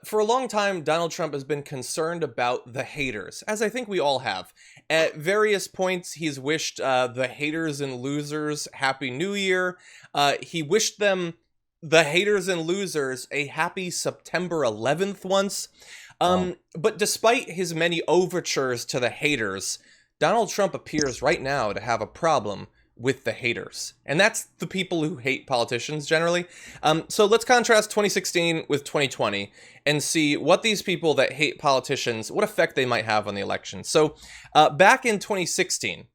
For a long time, Donald Trump has been concerned about the haters, as I think we all have. At various points, he's wished the haters and losers Happy New Year. He wished them, the haters and losers, a happy September 11th once. Wow. But despite his many overtures to the haters, Donald Trump appears right now to have a problem with the haters. And that's the people who hate politicians generally. So let's contrast 2016 with 2020 and see what these people that hate politicians, what effect they might have on the election. So back in 2016,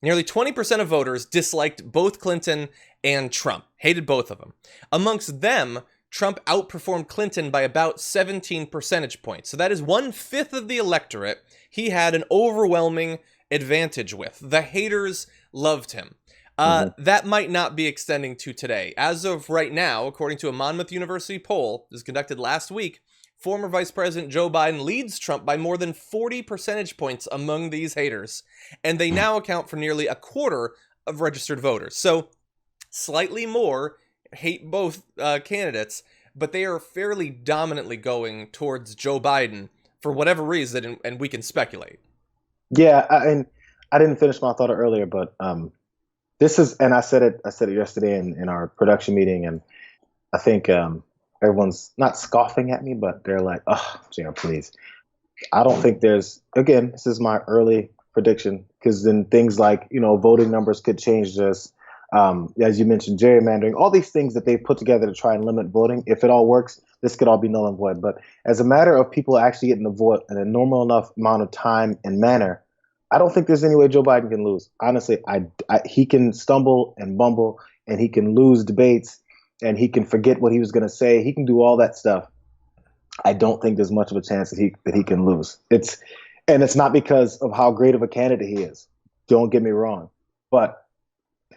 nearly 20% of voters disliked both Clinton and Trump, hated both of them. Amongst them, Trump outperformed Clinton by about 17 percentage points. So that is 1/5 of the electorate he had an overwhelming advantage with. The haters loved him. That might not be extending to today. As of right now, according to a Monmouth University poll that was conducted last week, former Vice President Joe Biden leads Trump by more than 40 percentage points among these haters, and they now account for nearly a quarter of registered voters. So slightly more hate both candidates, but they are fairly dominantly going towards Joe Biden for whatever reason, and we can speculate. Yeah, and I didn't finish my thought earlier, but this is, and I said it yesterday in our production meeting, and I think everyone's not scoffing at me, but they're like, "Oh, JR, please." I don't think there's. Again, this is my early prediction because then things like voting numbers could change. This, as you mentioned, gerrymandering, all these things that they put together to try and limit voting. If it all works, this could all be null and void. But as a matter of people actually getting to vote in a normal enough amount of time and manner, I don't think there's any way Joe Biden can lose. Honestly, he can stumble and bumble, and he can lose debates, and he can forget what he was going to say. He can do all that stuff. I don't think there's much of a chance that he can lose. It's not because of how great of a candidate he is. Don't get me wrong, but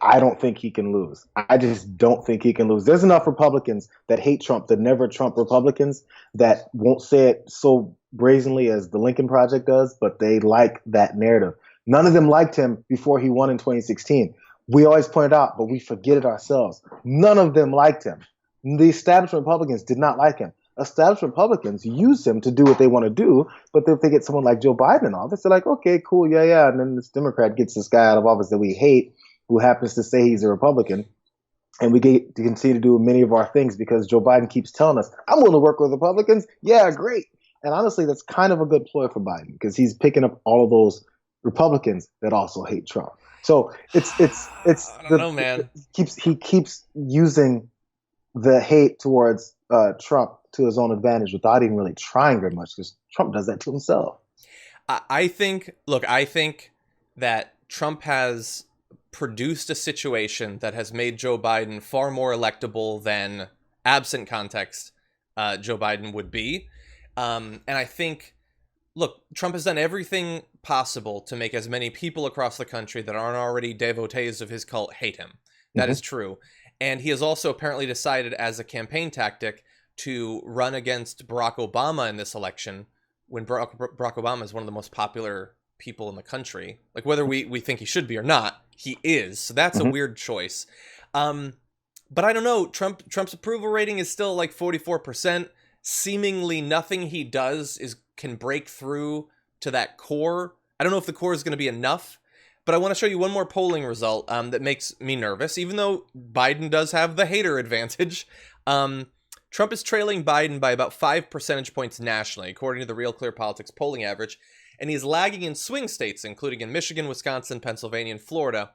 I don't think he can lose. I just don't think he can lose. There's enough Republicans that hate Trump, that never Trump Republicans, that won't say it so brazenly as the Lincoln Project does, but they like that narrative. None of them liked him before he won in 2016. We always point it out, but we forget it ourselves. None of them liked him. The establishment Republicans did not like him. Established Republicans use him to do what they want to do, but if they get someone like Joe Biden in office, they're like, okay, cool, yeah, yeah. And then this Democrat gets this guy out of office that we hate, who happens to say he's a Republican, and we get to continue to do many of our things because Joe Biden keeps telling us, I'm willing to work with Republicans. Yeah, great. And honestly, that's kind of a good ploy for Biden because he's picking up all of those Republicans that also hate Trump. So I don't know, man. he keeps using the hate towards Trump to his own advantage without even really trying very much because Trump does that to himself. I think that Trump has produced a situation that has made Joe Biden far more electable than absent context Joe Biden would be. And I think, look, Trump has done everything possible to make as many people across the country that aren't already devotees of his cult hate him. That is true. And he has also apparently decided as a campaign tactic to run against Barack Obama in this election when Barack Obama is one of the most popular people in the country. Like, whether we think he should be or not, he is. So that's a weird choice. But I don't know. Trump's approval rating is still like 44%. Seemingly nothing he does can break through to that core. I don't know if the core is going to be enough, but I want to show you one more polling result that makes me nervous, even though Biden does have the hater advantage. Trump is trailing Biden by about 5 percentage points nationally, according to the Real Clear Politics polling average, and he's lagging in swing states, including in Michigan, Wisconsin, Pennsylvania, and Florida.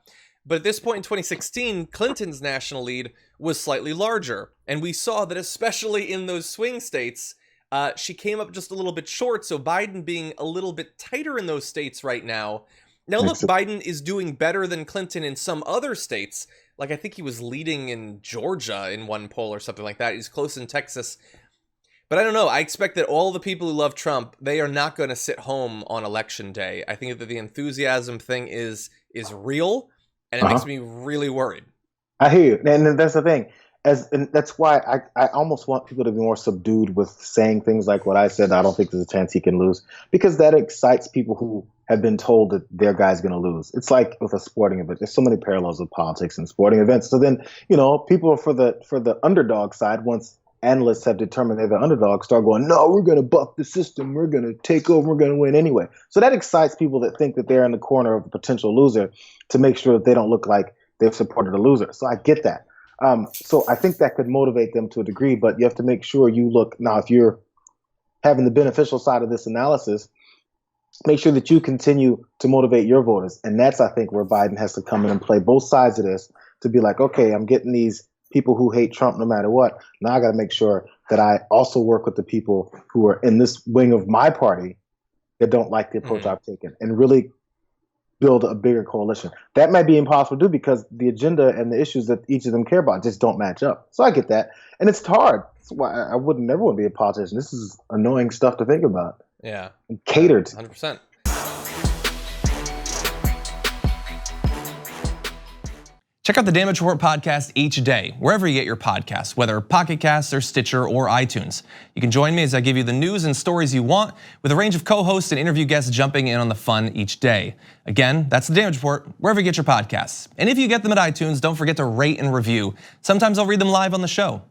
But at this point in 2016, Clinton's national lead was slightly larger, and we saw that especially in those swing states, she came up just a little bit short, so Biden being a little bit tighter in those states right now. Now look, Biden is doing better than Clinton in some other states. Like, I think he was leading in Georgia in one poll or something like that. He's close in Texas. But I don't know. I expect that all the people who love Trump, they are not going to sit home on election day. I think that the enthusiasm thing is real, and it makes me really worried. I hear you. And that's the thing. And that's why I almost want people to be more subdued with saying things like what I said. I don't think there's a chance he can lose, because that excites people who have been told that their guy's going to lose. It's like with a sporting event. There's so many parallels with politics and sporting events. So then, people are for the underdog side once analysts have determined they're the underdog start going, no, we're going to buck the system. We're going to take over. We're going to win anyway. So that excites people that think that they're in the corner of a potential loser to make sure that they don't look like they've supported a loser. So I get that. So I think that could motivate them to a degree, but you have to make sure you look now, if you're having the beneficial side of this analysis, make sure that you continue to motivate your voters. And that's, I think, where Biden has to come in and play both sides of this to be like, okay, I'm getting these people who hate Trump no matter what. Now I got to make sure that I also work with the people who are in this wing of my party that don't like the approach I've taken and really build a bigger coalition. That might be impossible to do because the agenda and the issues that each of them care about just don't match up. So I get that. And it's hard. That's why I wouldn't never want to be a politician. This is annoying stuff to think about. Yeah. And catered. 100%. Check out the Damage Report podcast each day, wherever you get your podcasts, whether Pocket Casts or Stitcher or iTunes. You can join me as I give you the news and stories you want, with a range of co-hosts and interview guests jumping in on the fun each day. Again, that's the Damage Report, wherever you get your podcasts. And if you get them at iTunes, don't forget to rate and review. Sometimes I'll read them live on the show.